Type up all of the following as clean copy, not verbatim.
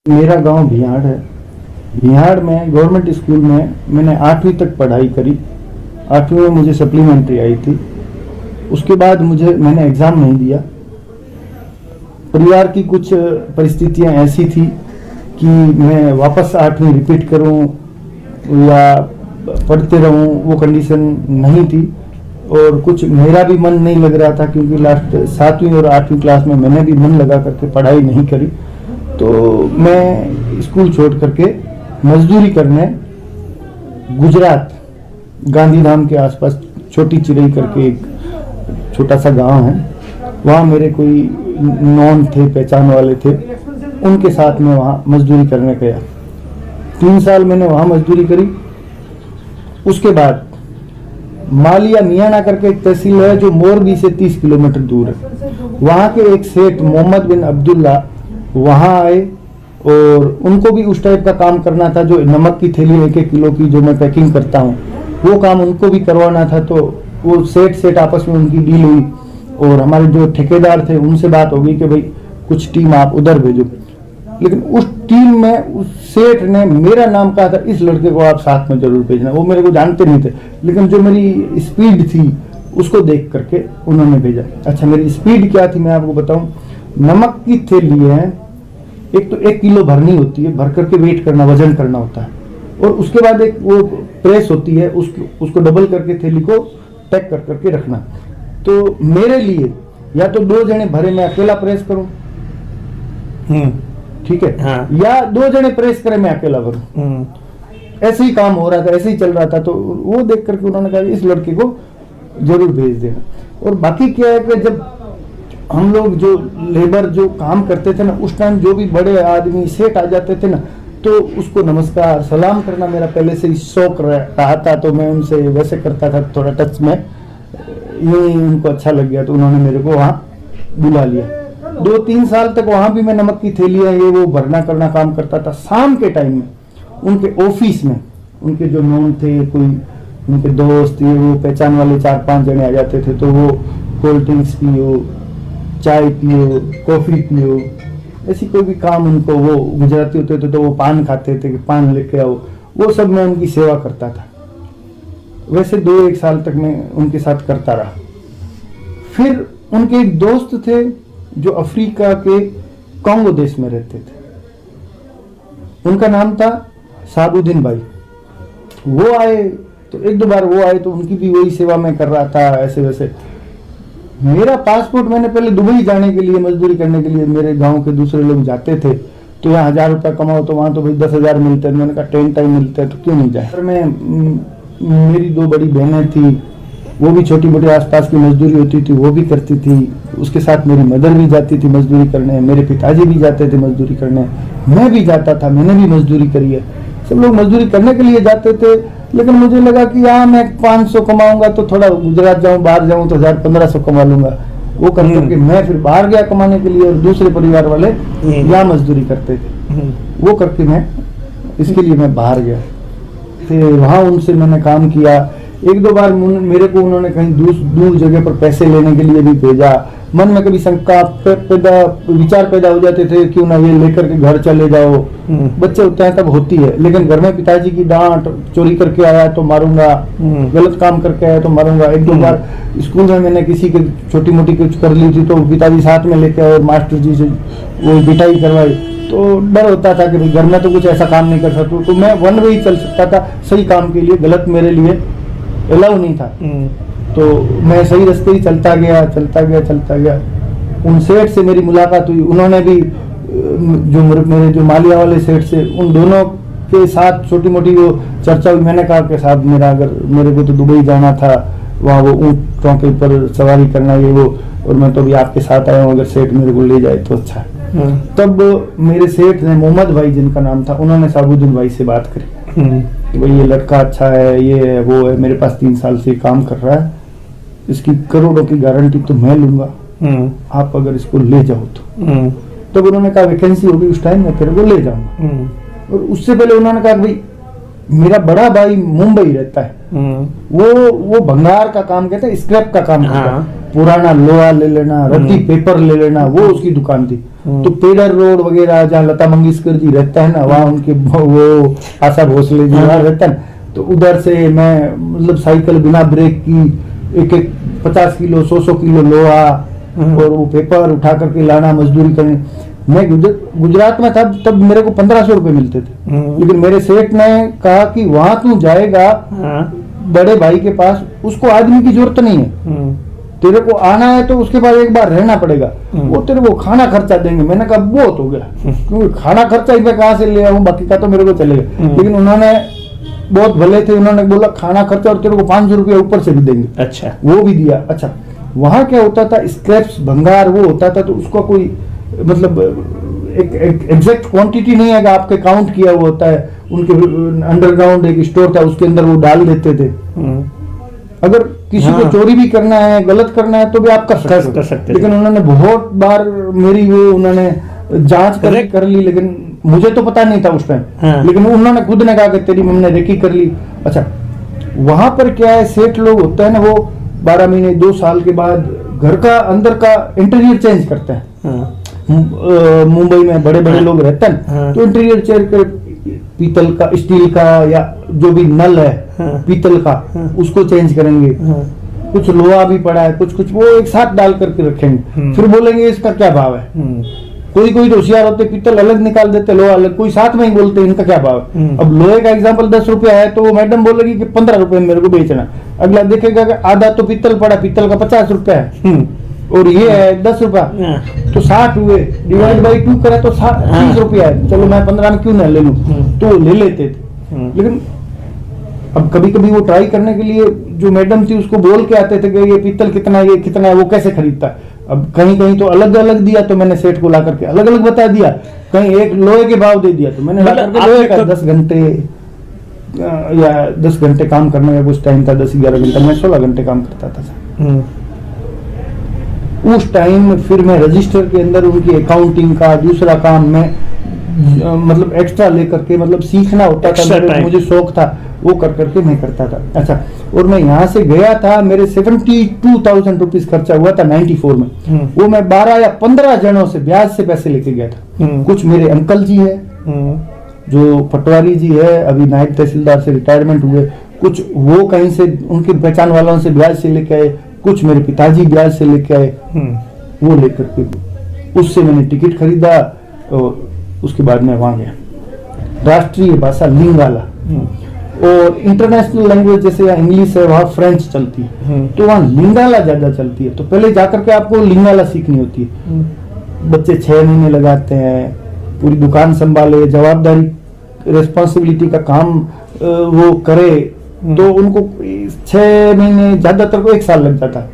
मेरा गांव भियाड़ है। भियाड़ में गवर्नमेंट स्कूल में मैंने 8वीं तक पढ़ाई करी। 8वीं में मुझे सप्लीमेंट्री आई थी। उसके बाद मैंने एग्ज़ाम नहीं दिया। परिवार की कुछ परिस्थितियां ऐसी थी कि मैं वापस 8वीं रिपीट करूं या पढ़ते रहूं, वो कंडीशन नहीं थी। और कुछ मेरा भी मन नहीं लग रहा था, क्योंकि लास्ट 7वीं और 8वीं क्लास में मैंने भी मन लगा करके पढ़ाई नहीं करी। तो मैं स्कूल छोड़ करके मजदूरी करने गुजरात गांधीधाम के आसपास छोटी चिरई करके एक छोटा सा गांव है, वहाँ मेरे कोई नॉन थे, पहचान वाले थे, उनके साथ में वहाँ मजदूरी करने गया। 3 साल मैंने वहाँ मजदूरी करी। उसके बाद मालिया मियाना करके एक तहसील है जो मोरबी से 30 किलोमीटर दूर है। वहाँ के एक सेठ मोहम्मद बिन अब्दुल्ला वहाँ आए और उनको भी उस टाइप का काम करना था, जो नमक की थैली 1-1 किलो की जो मैं पैकिंग करता हूँ, वो काम उनको भी करवाना था। तो वो सेठ आपस में उनकी डील हुई और हमारे जो ठेकेदार थे उनसे बात हो गई कि भाई कुछ टीम आप उधर भेजो। लेकिन उस टीम में उस सेठ ने मेरा नाम कहा था, इस लड़के को आप साथ में जरूर भेजना। वो मेरे को जानते नहीं थे, लेकिन जो मेरी स्पीड थी उसको देख करके उन्होंने भेजा। अच्छा, मेरी स्पीड क्या थी मैं आपको बताऊं। नमक की थैली है, एक तो 1 किलो भरनी होती है, भर करके वेट करना, वजन करना होता है, और उसके बाद एक वो प्रेस होती है, उसको डबल करके थैली को पैक कर करके रखना। तो मेरे लिए या तो 2 जने भरे मैं अकेला प्रेस करूं, ठीक है, हाँ। या 2 जने प्रेस करे मैं अकेला भरूं। ऐसे ही काम हो रहा था, ऐसे ही चल रहा था। तो वो देख करके उन्होंने कहा इस लड़के को जरूर भेज देना। और बाकी क्या है कि जब हम लोग जो लेबर जो काम करते थे ना, उस टाइम जो भी बड़े आदमी सेठ आ जाते थे ना, तो उसको नमस्कार सलाम करना मेरा पहले से ही शौक रहा था। तो मैं उनसे वैसे करता था, थोड़ा टच में, ये उनको अच्छा लग गया तो उन्होंने मेरे को वहाँ बुला लिया। 2-3 साल तक वहाँ भी मैं नमक की थैलियाँ ये वो भरना करना काम करता था। शाम के टाइम में उनके ऑफिस में उनके जो नॉन थे, कोई उनके दोस्त, ये वो पहचान वाले 4-5 जने आ जाते थे। तो वो कोल्ड ड्रिंक्स पियो, चाय पियो, कॉफी पियो, ऐसी कोई भी काम उनको, वो गुजराती होते थे तो वो पान खाते थे कि पान लेके आओ, वो सब मैं उनकी सेवा करता था। वैसे 2-1 साल तक मैं उनके साथ करता रहा। फिर उनके एक दोस्त थे जो अफ्रीका के कांगो देश में रहते थे, उनका नाम था साबुद्दीन भाई। वो आए तो 1-2 बार वो आए तो उनकी भी वही सेवा मैं कर रहा था। ऐसे वैसे मेरा पासपोर्ट, मैंने पहले दुबई जाने के लिए, मजदूरी करने के लिए, मेरे गांव के दूसरे लोग जाते थे तो यहाँ 1000 रुपया कमाओ तो वहाँ तो भाई 10,000 मिलते हैं। मैंने कहा 10 टाइम मिलते हैं तो क्यों नहीं जाए। मेरी 2 बड़ी बहनें थी, वो भी छोटी मोटी आसपास की मजदूरी होती थी वो भी करती थी। उसके साथ मेरी मदर भी जाती थी मजदूरी करने, मेरे पिताजी भी जाते थे मजदूरी करने, मैं भी जाता था, मैंने भी मजदूरी करी है। सब लोग मजदूरी करने के लिए जाते थे। लेकिन मुझे लगा कि यहाँ मैं 500 कमाऊंगा तो थोड़ा गुजरात जाऊँ, बाहर जाऊँ तो 1000-1500 कमा लूंगा। वो कर करके मैं फिर बाहर गया कमाने के लिए, और दूसरे परिवार वाले यहाँ मजदूरी करते थे। वो करके मैं इसके लिए मैं बाहर गया। फिर वहाँ उनसे मैंने काम किया। 1-2 बार मेरे को उन्होंने कहीं दूर जगह पर पैसे लेने के लिए भी भेजा। मन में कभी शंका विचार पैदा हो जाते थे, क्यों ना ये लेकर के घर चले जाओ। बच्चे होते हैं तब होती है, लेकिन घर में पिताजी की डांट, चोरी करके आया तो मारूंगा, गलत काम करके आया तो मारूंगा। 1-2 बार स्कूल में मैंने किसी की छोटी मोटी कुछ कर ली थी तो पिताजी साथ में लेके आए और मास्टर जी से वो पिटाई करवाई। तो डर होता था कि घर में तो कुछ ऐसा काम नहीं कर सकता। तो मैं वन वे ही चल सकता था सही काम के लिए, गलत मेरे लिए अलाउ नहीं था। तो मैं सही रास्ते ही चलता गया। उन सेठ से मेरी मुलाकात हुई। उन्होंने भी जो मेरे जो मालिया वाले सेठ से, उन दोनों के साथ छोटी मोटी वो चर्चा हुई। मैंने कहा कि साहब मेरे को तो दुबई जाना था, वहाँ वो ऊँटों के ऊपर सवारी करना ये वो, और मैं तो अभी आपके साथ आया हूँ, अगर सेठ मेरे को ले जाए तो अच्छा है। तब मेरे सेठ ने, मोहम्मद भाई जिनका नाम था, उन्होंने साबुद्दीन भाई से बात करी कि भाई ये लड़का अच्छा है, ये है वो है, मेरे पास 3 साल से काम कर रहा है, इसकी करोड़ों की गारंटी तो मैं लूंगा, आप अगर इसको ले जाओ तो। तब उन्होंने कहा वैकेंसी होगी उस टाइम, मैं तेरे को ले जाऊंगा। और उससे पहले उन्होंने कहा भाई मेरा बड़ा भाई मुंबई रहता है, वो भंगार का काम कहते हैं, स्क्रैप का काम करता है। पुराना लोहा ले लेना, रद्दी पेपर ले लेना, वो उसकी दुकान थी। तो पेडर रोड वगैरह जहाँ लता मंगेशकर जी रहता है ना, वहाँ उनके वो आशा भोसले जी वहाँ रहता है। तो उधर से मैं मतलब साइकिल बिना ब्रेक की एक 50 किलो 100 किलो लोहा और वो पेपर उठा करके लाना, मजदूरी करनी। मैं गुजरात में था तब मेरे को 1500 रुपए मिलते थे, लेकिन मेरे सेठ ने कहा कि वहां तू जाएगा बड़े भाई के पास, उसको आदमी की जरूरत नहीं है, तेरे को आना है तो उसके पास एक बार रहना पड़ेगा, वो तेरे को खाना खर्चा देंगे। मैंने कहा बहुत हो गया, क्योंकि खाना खर्चा ही मैं कहाँ से ले आऊं, बाकी का तो मेरे को चलेगा। लेकिन उन्होंने बहुत भले थे, उन्होंने बोला खाना खर्चा और तेरे को 500 रुपया ऊपर से भी देंगे। अच्छा, वो भी दिया। अच्छा, वहां क्या होता था, स्क्रैप्स भंगार वो होता था, तो उसका कोई मतलब एक एग्जैक्ट क्वांटिटी नहीं है कि आपके काउंट किया हुआ होता है। उनके अंडरग्राउंड एक स्टोर था, उसके अंदर वो डाल देते थे। अगर किसी को चोरी भी करना है, गलत करना है, तो भी आप कर सकते। लेकिन उन्होंने बहुत बार मेरी वो उन्होंने जांच कर ली, लेकिन मुझे तो पता नहीं था उस टाइम। लेकिन उन्होंने खुद ने कहा कि तेरी मम्मी ने रेकी कर ली। अच्छा, वहां पर क्या है, सेठ लोग होते हैं ना, वो 12 महीने 2 साल के बाद घर का अंदर का इंटीरियर चेंज करते हैं। मुंबई में बड़े बड़े लोग रहते हैं, तो इंटीरियर चेंज कर पीतल का, स्टील का, या जो भी नल है पीतल का, उसको चेंज करेंगे। कुछ लोहा भी पड़ा है, कुछ वो एक साथ डाल करके रखेंगे, फिर बोलेंगे इसका क्या भाव है। कोई तो होशियार होते, पीतल अलग निकाल देते, लोहा अलग, कोई साथ में ही बोलते इनका क्या भाव है। अब लोहे का एग्जांपल 10 रुपया है, तो वो मैडम बोलेगी कि 15 रुपए मेरे को बेचना। अगला देखेगा कि आधा तो पीतल पड़ा, पीतल का 50 रुपया है और ये है 10 रुपया, तो 60 हुए, डिवाइड बाई 2 करे तो 30 रुपया है। चलो मैं 15 में क्यों ना ले लूं, तो ले लेते थे। लेकिन अब कभी कभी वो ट्राई करने के लिए जो मैडम थी उसको बोल के आते थे कि ये पीतल कितना, ये कितना है, वो कैसे खरीदता है। अब कहीं कहीं तो अलग अलग दिया, तो मैंने सेठ को ला करके अलग अलग बता दिया। कहीं एक लोहे के भाव दे दिया, तो मैंने ला करके लोहे का 10 घंटे या 10 घंटे काम करने का कुछ टाइम था, 10-11 घंटा, मैं 16 घंटे काम करता था। उस टाइम फिर मैं रजिस्टर के अंदर उनकी अकाउंटिंग का दूसरा काम में मतलब एक्स्ट्रा लेकर के, मतलब सीखना होता था, मुझे शौक था, वो कर करके मैं करता था। अच्छा, और मैं यहाँ से गया था, मेरे 72,000 रुपीज खर्चा हुआ था 94 में। वो मैं 12 या 15 जनों से ब्याज से पैसे लेके गया था। कुछ मेरे अंकल जी है, जो पटवारी जी है, अभी नायब तहसीलदार से रिटायरमेंट हुए, कुछ वो कहीं से उनके पहचान वालों से ब्याज से लेके आए, कुछ मेरे पिताजी ब्याज से लेके आए। वो लेकर के उससे मैंने टिकट खरीदा और उसके बाद मैं वहां गया। राष्ट्रीय भाषा लिंगाला, और इंटरनेशनल लैंग्वेज जैसे यहाँ इंग्लिश है, वहाँ फ्रेंच चलती है, तो वहाँ लिंगाला ज्यादा चलती है। तो पहले जाकर के आपको लिंगाला सीखनी होती है। बच्चे 6 महीने लगाते हैं, पूरी दुकान संभाले, जवाबदारी रेस्पॉन्सिबिलिटी का काम वो करे, तो उनको 6 महीने, ज्यादातर को 1 साल लग जाता है।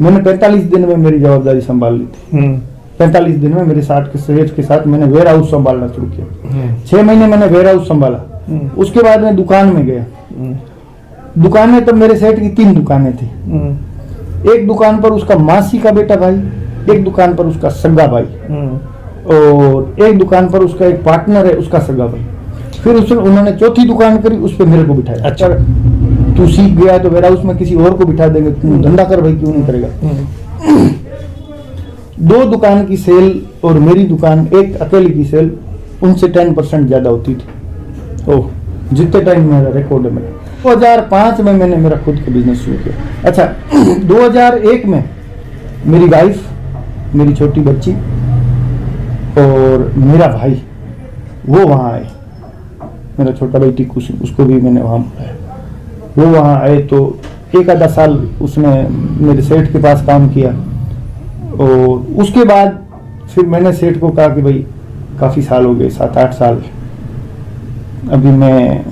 मैंने 45 दिन में मेरी जवाबदारी संभाल ली थी। 45 दिन में मेरे साथ के सेठ के साथ मैंने वेयर हाउस संभालना शुरू किया। 6 महीने मैंने वेयर हाउस संभाला। उसके बाद मैं दुकान में गया। दुकान में तब मेरे सेठ की 3 दुकानें थी। एक दुकान पर उसका मासी का बेटा भाई, एक दुकान पर उसका सगा भाई, और एक दुकान पर उसका एक पार्टनर है, उसका सगा भाई। फिर उन्होंने चौथी दुकान करी, उस पर मेरे को बिठाया। अच्छा, तू सीख गया तो वेयर हाउस में किसी और को बिठा देंगे, तू धंधा कर भाई, क्यों नहीं करेगा। 2 दुकान की सेल और मेरी दुकान एक अकेली की सेल उनसे 10% ज्यादा होती थी। ओह, जितने टाइम मेरा रिकॉर्ड है। 2005 में मैंने मेरा खुद का बिजनेस शुरू किया। अच्छा, 2001 में मेरी वाइफ, मेरी छोटी बच्ची और मेरा भाई वो वहाँ आए। मेरा छोटा भाई टिक्कू सिंह, उसको भी मैंने वहाँ बुलाया। वो वहाँ आए तो 1 आधा साल उसने मेरे सेठ के पास काम किया, और उसके बाद फिर मैंने सेठ को कहा कि भाई काफ़ी साल हो गए, 7-8 साल, अभी मैं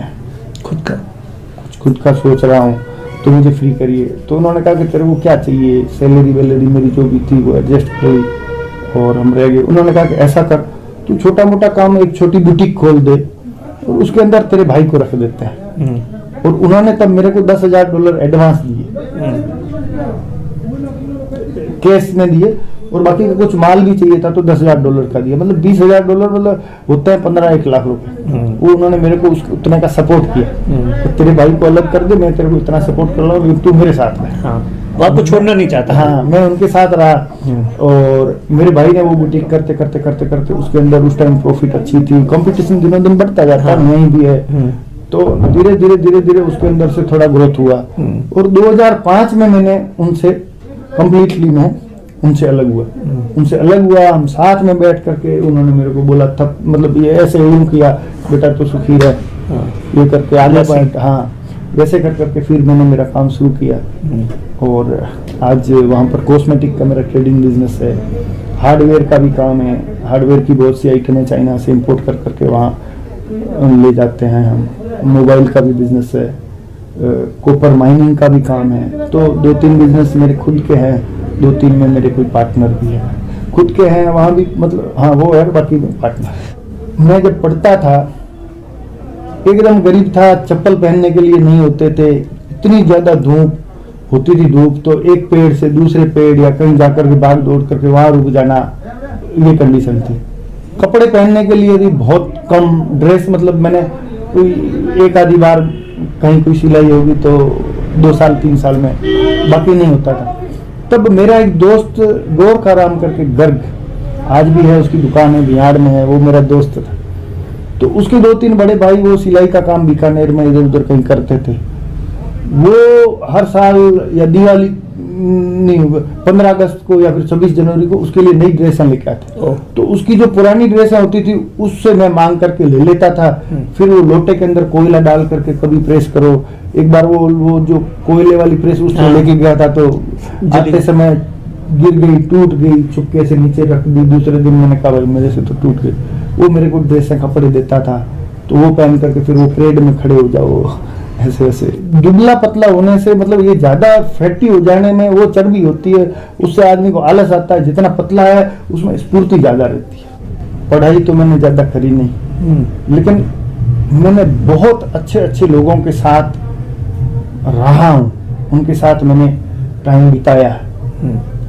खुद का सोच रहा हूँ, तो मुझे फ्री करिए। तो उन्होंने कहा कि तेरे को क्या चाहिए, सैलरी वैलरी मेरी जो भी थी वो एडजस्ट करी और हम रह गए। उन्होंने कहा कि ऐसा कर, तू छोटा मोटा काम, एक छोटी बुटीक खोल दे और उसके अंदर तेरे भाई को रख देते हैं। और उन्होंने तब मेरे को $10,000 एडवांस दिए, कैश में दिए। और बाकी का कुछ माल भी चाहिए था तो $10,000 का दिया, मतलब $20,000 मतलब होता है 15-1 लाख रुपए। वो उन्होंने मेरे को उतने का सपोर्ट किया कि तेरे भाई को अलग कर दे, मैं तेरे को इतना सपोर्ट कर रहा हूँ, तू मेरे साथ रह। वो आपको छोड़ना नहीं चाहता। हाँ, मैं उनके साथ रहा और मेरे भाई ने वो बुटीक करते करते करते करते उसके अंदर उस टाइम प्रॉफिट अच्छी थी, कंपटीशन दिनों दिन बढ़ता जाता, नहीं भी है, तो धीरे धीरे धीरे धीरे उसके अंदर से थोड़ा ग्रोथ हुआ। और 2005 में मैंने उनसे कंप्लीटली मैं उनसे अलग हुआ। हम साथ में बैठ करके उन्होंने मेरे को बोला था, मतलब ये ऐसे यूं किया, बेटा तो सुखी रह, ये करके आगे बढ़। हाँ, वैसे कर करके फिर मैंने मेरा काम शुरू किया और आज वहाँ पर कॉस्मेटिक का मेरा ट्रेडिंग बिजनेस है, हार्डवेयर का भी काम है, हार्डवेयर की बहुत सी आइटमें चाइना से इंपोर्ट कर करके वहाँ ले जाते हैं हम, मोबाइल का भी बिजनेस है, कॉपर माइनिंग का भी काम है। तो 2-3 बिजनेस मेरे खुद के हैं, 2-3 में मेरे कोई पार्टनर भी है, खुद के हैं वहाँ भी, मतलब हाँ वो है, बाकी पार्टनर। मैं जब पढ़ता था एकदम गरीब था, चप्पल पहनने के लिए नहीं होते थे, इतनी ज्यादा धूप होती थी, धूप तो एक पेड़ से दूसरे पेड़ या कहीं जाकर के भाग दौड़ करके वहां रुक जाना, ये कंडीशन थी। कपड़े पहनने के लिए भी बहुत कम, ड्रेस मतलब मैंने कोई एक आधी बार कहीं कोई सिलाई होगी तो 2 साल 3 साल में, बाकी नहीं होता था। तब मेरा एक दोस्त गोरखाराम करके गर्ग, आज भी है, उसकी दुकान है बिहार में है, वो मेरा दोस्त था। तो उसके 2-3 बड़े भाई वो सिलाई का काम बीकानेर में इधर उधर कहीं करते थे। वो हर साल या दिवाली नहीं, 15 अगस्त को या फिर 26 जनवरी को उसके लिए नई ड्रेसें लेके आते। तो उसकी जो पुरानी ड्रेसें होती थी उससे मैं मांग करके ले लेता था। फिर वो लोटे के अंदर कोयला डाल करके कभी प्रेस करो। एक बार वो जो कोयले वाली प्रेस उससे लेके गया था तो आते समय गिर गई, टूट गई, चुपके से नीचे रख दी। दूसरे दिन मैंने कहा भाई मेरे से तो टूट गई। वो मेरे को ड्रेसें कपड़े देता था तो वो पहन करके फिर वो परेड में खड़े हो जाओ, ऐसे ऐसे। दुबला पतला होने से मतलब ये ज्यादा फैटी हो जाने में वो चर्बी होती है, उससे आदमी को आलस आता है। जितना पतला है उसमें स्फूर्ति ज्यादा रहती है। पढ़ाई तो मैंने ज्यादा करी नहीं, लेकिन मैंने बहुत अच्छे अच्छे लोगों के साथ रहा हूँ, उनके साथ मैंने टाइम बिताया,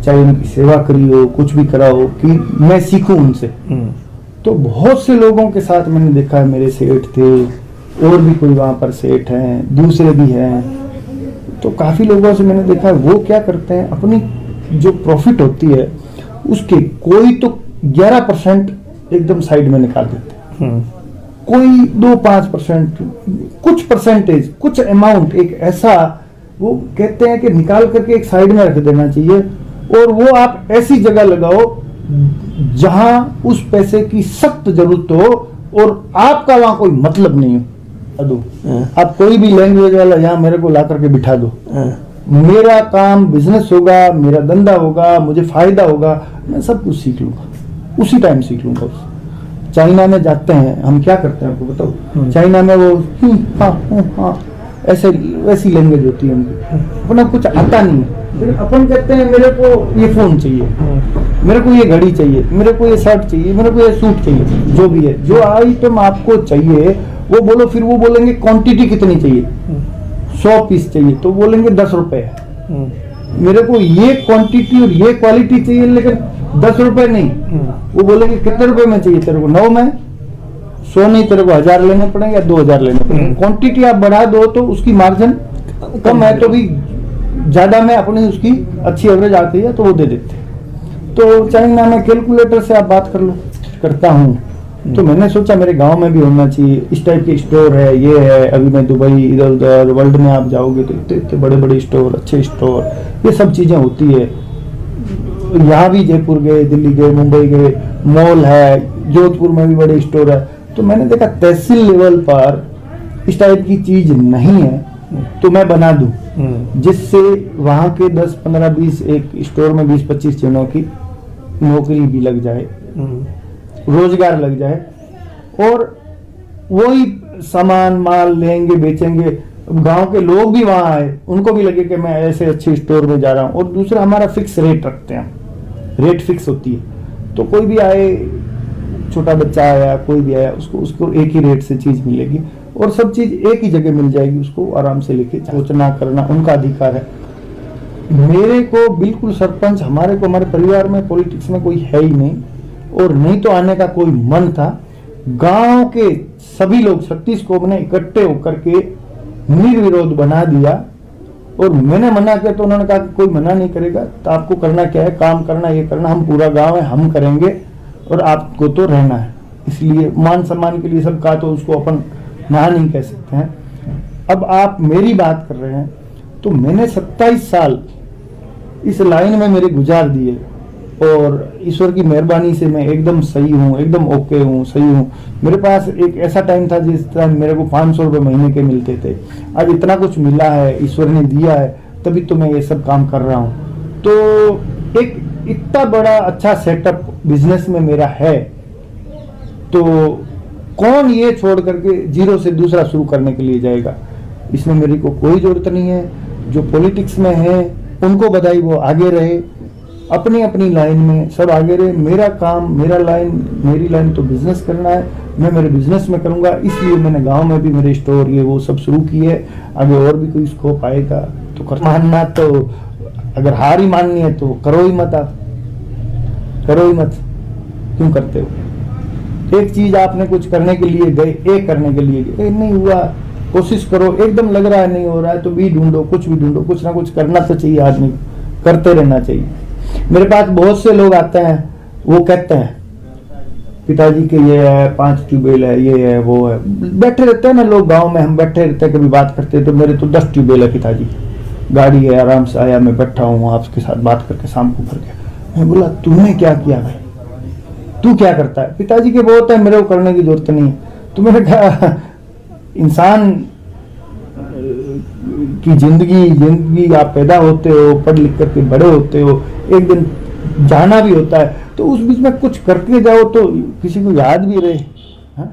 चाहे उनकी सेवा करी हो, कुछ भी करा हो, कि मैं सीखूं उनसे। तो बहुत से लोगों के साथ मैंने देखा है, मेरे सेठ थे और भी कोई वहां पर सेठ हैं, दूसरे भी हैं। तो काफी लोगों से मैंने देखा है वो क्या करते हैं, अपनी जो प्रॉफिट होती है उसके कोई तो 11% एकदम साइड में निकाल देते हैं, कोई 2-5%, कुछ परसेंटेज, कुछ अमाउंट एक ऐसा वो कहते हैं कि निकाल करके एक साइड में रख देना चाहिए। और वो आप ऐसी जगह लगाओ जहां उस पैसे की सख्त जरूरत हो और आपका वहां कोई मतलब नहीं हो। दो आप कोई भी लैंग्वेज वाला यहाँ मेरे को ला करके बिठा दो, मेरा काम बिजनेस होगा, मेरा धंधा होगा, मुझे फायदा होगा, मैं सब कुछ सीख लूंगा, उसी टाइम सीख लूंगा। चाइना में जाते हैं हम, क्या करते हैं आपको बताओ, चाइना में वो हाँ ऐसे वैसी लैंग्वेज होती है उनकी, अपना कुछ आता नहीं है। लेकिन अपन कहते हैं मेरे को ये फोन चाहिए, मेरे को ये घड़ी चाहिए, मेरे को ये शर्ट चाहिए, मेरे को ये सूट चाहिए, जो भी है, जो आइटम आपको चाहिए वो बोलो। फिर वो बोलेंगे क्वांटिटी कितनी चाहिए, 100 पीस चाहिए तो बोलेंगे 10 रुपए। मेरे को ये क्वांटिटी और ये क्वालिटी चाहिए लेकिन 10 रुपए नहीं। वो बोलेंगे कितने रुपए में चाहिए तेरे को, 9 में, 100 नहीं, तेरे को 1000 लेने पड़ेंगे या 2000 लेने पड़ेंगे। क्वांटिटी आप बढ़ा दो तो उसकी मार्जिन कम है तो भी ज्यादा में अपनी उसकी अच्छी एवरेज आती है तो वो दे देते हैं। तो चाइना में कैलकुलेटर से आप बात कर लो, करता हूँ। तो मैंने सोचा मेरे गांव में भी होना चाहिए, इस टाइप के स्टोर है, ये है। अभी मैं दुबई इधर उधर वर्ल्ड में आप जाओगे तो इतने बड़े बड़े स्टोर, अच्छे स्टोर, ये सब चीजें होती है। यहाँ भी जयपुर गए, दिल्ली गए, मुंबई गए, मॉल है, जोधपुर में भी बड़े स्टोर है। तो मैंने देखा तहसील लेवल पर इस टाइप की चीज नहीं है तो मैं बना दूं, जिससे वहां के 10, 15, 20 एक स्टोर में 20-25 जनों की नौकरी भी लग जाए, रोजगार लग जाए और वही सामान माल लेंगे, बेचेंगे। गांव के लोग भी वहां आए, उनको भी लगे कि मैं ऐसे अच्छे स्टोर में जा रहा हूं। और दूसरा हमारा फिक्स रेट रखते हैं, रेट फिक्स होती है। तो कोई भी आए, छोटा बच्चा आया, कोई भी आया, उसको एक ही रेट से चीज मिलेगी और सब चीज एक ही जगह मिल जाएगी, उसको आराम से लेके सोचना करना उनका अधिकार है। मेरे को बिल्कुल सरपंच, हमारे को, हमारे परिवार में पॉलिटिक्स में कोई है ही नहीं, और नहीं तो आने का कोई मन था। गांव के सभी लोग 36 को ने इकट्ठे होकर के निर्विरोध बना दिया, और मैंने मना किया तो उन्होंने कहा कि कोई मना नहीं करेगा, तो आपको करना क्या है, काम करना, ये करना, हम पूरा गांव है, हम करेंगे और आपको तो रहना है। इसलिए मान सम्मान के लिए सब कहा, तो उसको अपन ना नहीं कह सकते हैं। अब आप मेरी बात कर रहे हैं, तो मैंने 27 साल इस लाइन में मेरे गुजार दिए, और ईश्वर की मेहरबानी से मैं एकदम सही हूँ, एकदम ओके हूँ, सही हूँ। मेरे पास एक ऐसा टाइम था जिस टाइम मेरे को 500 रुपये महीने के मिलते थे, अब इतना कुछ मिला है, ईश्वर ने दिया है, तभी तो मैं ये सब काम कर रहा हूँ। तो एक इतना बड़ा अच्छा सेटअप बिजनेस में मेरा है, तो कौन ये छोड़ करके जीरो से दूसरा शुरू करने के लिए जाएगा। इसमें मेरी को कोई जरूरत नहीं है। जो पॉलिटिक्स में है उनको बधाई, वो आगे रहे, अपनी अपनी लाइन में सब आगे रहे। मेरा काम, मेरा लाइन, मेरी लाइन तो बिजनेस करना है, मैं मेरे बिजनेस में करूंगा। इसलिए मैंने गांव में भी मेरे स्टोर ये वो सब शुरू किए है। आगे और भी कोई स्कोप आएगा तो कर मानना, तो अगर हार ही माननी है तो करो ही मत, आप करो ही मत, क्यों करते हो। एक चीज आपने कुछ करने के लिए गए, एक करने के लिए गए, नहीं हुआ, कोशिश करो। एकदम लग रहा है नहीं हो रहा है तो भी ढूंढो, कुछ भी ढूंढो, कुछ ना कुछ करना तो चाहिए, आदमी करते रहना चाहिए। मेरे पास बहुत से लोग आते हैं, वो कहते हैं पिताजी के ये है, 5 ट्यूबवेल है, ये है, वो है। बैठे रहते हैं ना लोग गांव में, हम बैठे रहते हैं, कभी बात करते हैं तो मेरे तो 10 ट्यूबवेल है पिताजी, गाड़ी है, आराम से आया, मैं बैठा हूँ आपके साथ बात करके, शाम को भर गया। मैं बोला तूने क्या किया भाई, तू क्या करता है। पिताजी के बहुत है, मेरे को करने की जरूरत नहीं है। तो मैंने कहा इंसान की जिंदगी आप पैदा होते हो, पढ़ लिख करके बड़े होते हो, एक दिन जाना भी होता है, तो उस बीच में कुछ करके जाओ तो किसी को याद भी रहे। हाँ?